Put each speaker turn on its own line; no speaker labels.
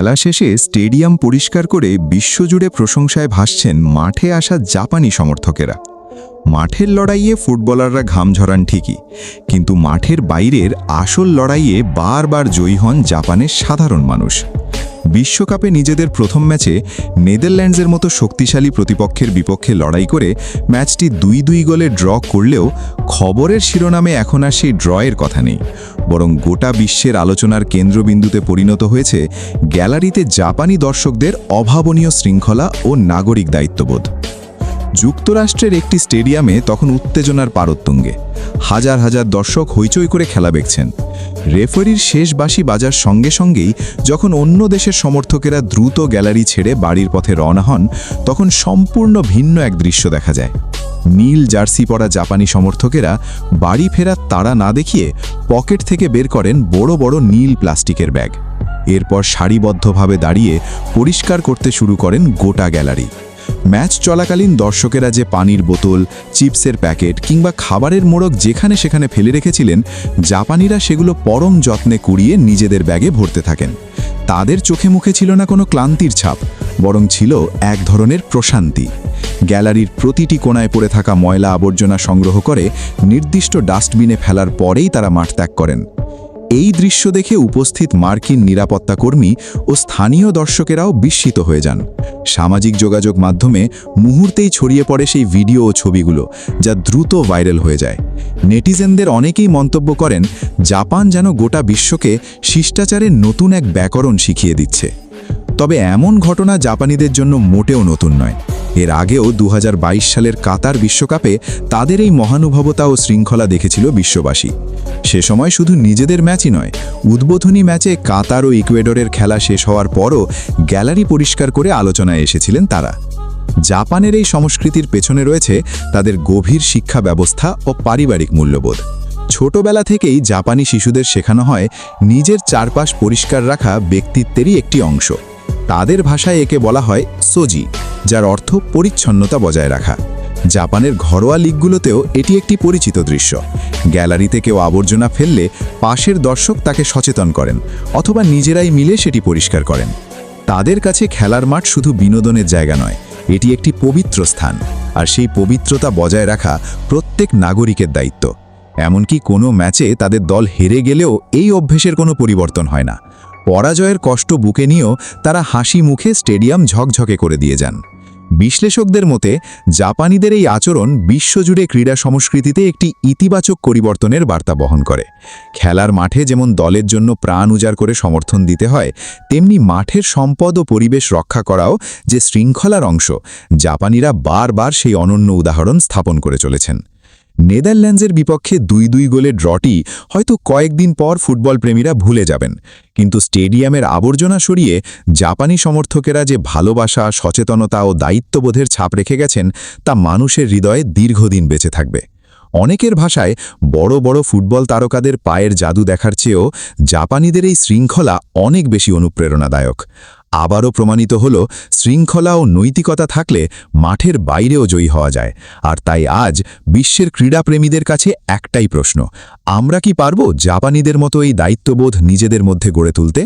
খেলা শেষে স্টেডিয়াম পরিষ্কার করে বিশ্বজুড়ে প্রশংসায় ভাসছেন মাঠে আসা জাপানি সমর্থকেরা। মাঠের লড়াইয়ে ফুটবলাররা ঘাম ঝরান ঠিকই, কিন্তু মাঠের বাইরের আসল লড়াইয়ে বারবার জয়ী হন জাপানের সাধারণ মানুষ। বিশ্বকাপে নিজেদের প্রথম ম্যাচে নেদারল্যান্ডসের মতো শক্তিশালী প্রতিপক্ষের বিপক্ষে লড়াই করে ম্যাচটি 2-2 গোলে ড্র করলেও খবরের শিরোনামে এখন আর সেই ড্রয়ের কথা নেই, বরং গোটা বিশ্বের আলোচনার কেন্দ্রবিন্দুতে পরিণত হয়েছে গ্যালারিতে জাপানি দর্শকদের অভাবনীয় শৃঙ্খলা ও নাগরিক দায়িত্ববোধ। যুক্তরাষ্ট্রের একটি স্টেডিয়ামে তখন উত্তেজনার পারোত্তুঙ্গে হাজার হাজার দর্শক হইচই করে খেলা দেখছেন। রেফারির শেষ বাঁশি বাজার সঙ্গে সঙ্গেই যখন অন্য দেশের সমর্থকেরা দ্রুত গ্যালারি ছেড়ে বাড়ির পথে রওনা হন, তখন সম্পূর্ণ ভিন্ন এক দৃশ্য দেখা যায়। নীল জার্সি পরা জাপানি সমর্থকেরা বাড়ি ফেরার তাড়া না দেখিয়ে পকেট থেকে বের করেন বড় বড় নীল প্লাস্টিকের ব্যাগ। এরপর সারিবদ্ধভাবে দাঁড়িয়ে পরিষ্কার করতে শুরু করেন গোটা গ্যালারি। ম্যাচ চলাকালীন দর্শকেরা যে পানির বোতল, চিপসের প্যাকেট কিংবা খাবারের মোড়ক যেখানে সেখানে ফেলে রেখেছিলেন, জাপানিরা সেগুলো পরম যত্নে কুড়িয়ে নিজেদের ব্যাগে ভরতে থাকেন। তাদের চোখে মুখে ছিল না কোনো ক্লান্তির ছাপ, বরং ছিল এক ধরনের প্রশান্তি। গ্যালারির প্রতিটি কোণায় পড়ে থাকা ময়লা আবর্জনা সংগ্রহ করে নির্দিষ্ট ডাস্টবিনে ফেলার পরেই তারা মাঠ ত্যাগ করেন। এই দৃশ্য দেখে উপস্থিত মার্কিন নিরাপত্তা কর্মী ও স্থানীয় দর্শকেরাও বিস্মিত হয়ে যান। সামাজিক যোগাযোগ মাধ্যমে মুহূর্তেই ছড়িয়ে পড়ে সেই ভিডিও ও ছবিগুলো, যা দ্রুত ভাইরাল হয়ে যায়। নেটিজেনদের অনেকেই মন্তব্য করেন, জাপান যেন গোটা বিশ্বকে শিষ্টাচারের নতুন এক ব্যাকরণ শিখিয়ে দিচ্ছে। তবে এমন ঘটনা জাপানিদের জন্য মোটেও নতুন নয়। এর আগেও 2022 সালের কাতার বিশ্বকাপে তাদের এই মহানুভবতা ও শৃঙ্খলা দেখেছিল বিশ্ববাসী। সে সময় শুধু নিজেদের ম্যাচই নয়, উদ্বোধনী ম্যাচে কাতার ও ইকুয়েডরের খেলা শেষ হওয়ার পরও গ্যালারি পরিষ্কার করে আলোচনায় এসেছিলেন তারা। জাপানের এই সংস্কৃতির পেছনে রয়েছে তাদের গভীর শিক্ষা ব্যবস্থা ও পারিবারিক মূল্যবোধ। ছোটবেলা থেকেই জাপানি শিশুদের শেখানো হয় নিজের চারপাশ পরিষ্কার রাখা ব্যক্তিত্বেরই একটি অংশ। তাদের ভাষায় একে বলা হয় সোজি, যার অর্থ পরিচ্ছন্নতা বজায় রাখা। জাপানের ঘরোয়া লিগগুলোতেও এটি একটি পরিচিত দৃশ্য। গ্যালারিতে কেউ আবর্জনা ফেললে পাশের দর্শক তাকে সচেতন করেন অথবা নিজেরাই মিলে সেটি পরিষ্কার করেন। তাদের কাছে খেলার মাঠ শুধু বিনোদনের জায়গা নয়, এটি একটি পবিত্র স্থান, আর সেই পবিত্রতা বজায় রাখা প্রত্যেক নাগরিকের দায়িত্ব। এমনকি কোনো ম্যাচে তাদের দল হেরে গেলেও এই অভ্যেসের কোনো পরিবর্তন হয় না। পরাজয়ের কষ্ট বুকে নিয়েও তারা হাসি মুখে স্টেডিয়াম ঝকঝকে করে দিয়ে যান। বিশ্লেষকদের মতে জাপানিদের এই আচরণ বিশ্বজুড়ে ক্রীড়া সংস্কৃতিতে একটি ইতিবাচক পরিবর্তনের বার্তা বহন করে। খেলার মাঠে যেমন দলের জন্য প্রাণ উজাড় করে সমর্থন দিতে হয়, তেমনি মাঠের সম্পদ ও পরিবেশ রক্ষা করাও যে শৃঙ্খলার অংশ, জাপানিরা বারবার সেই অনন্য উদাহরণ স্থাপন করে চলেছেন। নেদারল্যান্ডসের বিপক্ষে 2-2 গোলের ড্রটি হয়তো কয়েকদিন পর ফুটবল প্রেমীরা ভুলে যাবেন, কিন্তু স্টেডিয়ামের আবর্জনা সরিয়ে জাপানি সমর্থকেরা যে ভালোবাসা, সচেতনতা ও দায়িত্ববোধের ছাপ রেখে গেছেন, তা মানুষের হৃদয়ে দীর্ঘদিন বেঁচে থাকবে। অনেকের ভাষায় বড় বড় ফুটবল তারকাদের পায়ের জাদু দেখার চেয়েও জাপানিদের এই শৃঙ্খলা অনেক বেশি অনুপ্রেরণাদায়ক। আবারও প্রমাণিত হল, শৃঙ্খলা ও নৈতিকতা থাকলে মাঠের বাইরেও জয়ী হওয়া যায়। আর তাই আজ বিশ্বের ক্রীড়াপ্রেমীদের কাছে একটাই প্রশ্ন, আমরা কি পারব জাপানিদের মতো এই দায়িত্ববোধ নিজেদের মধ্যে গড়ে তুলতে?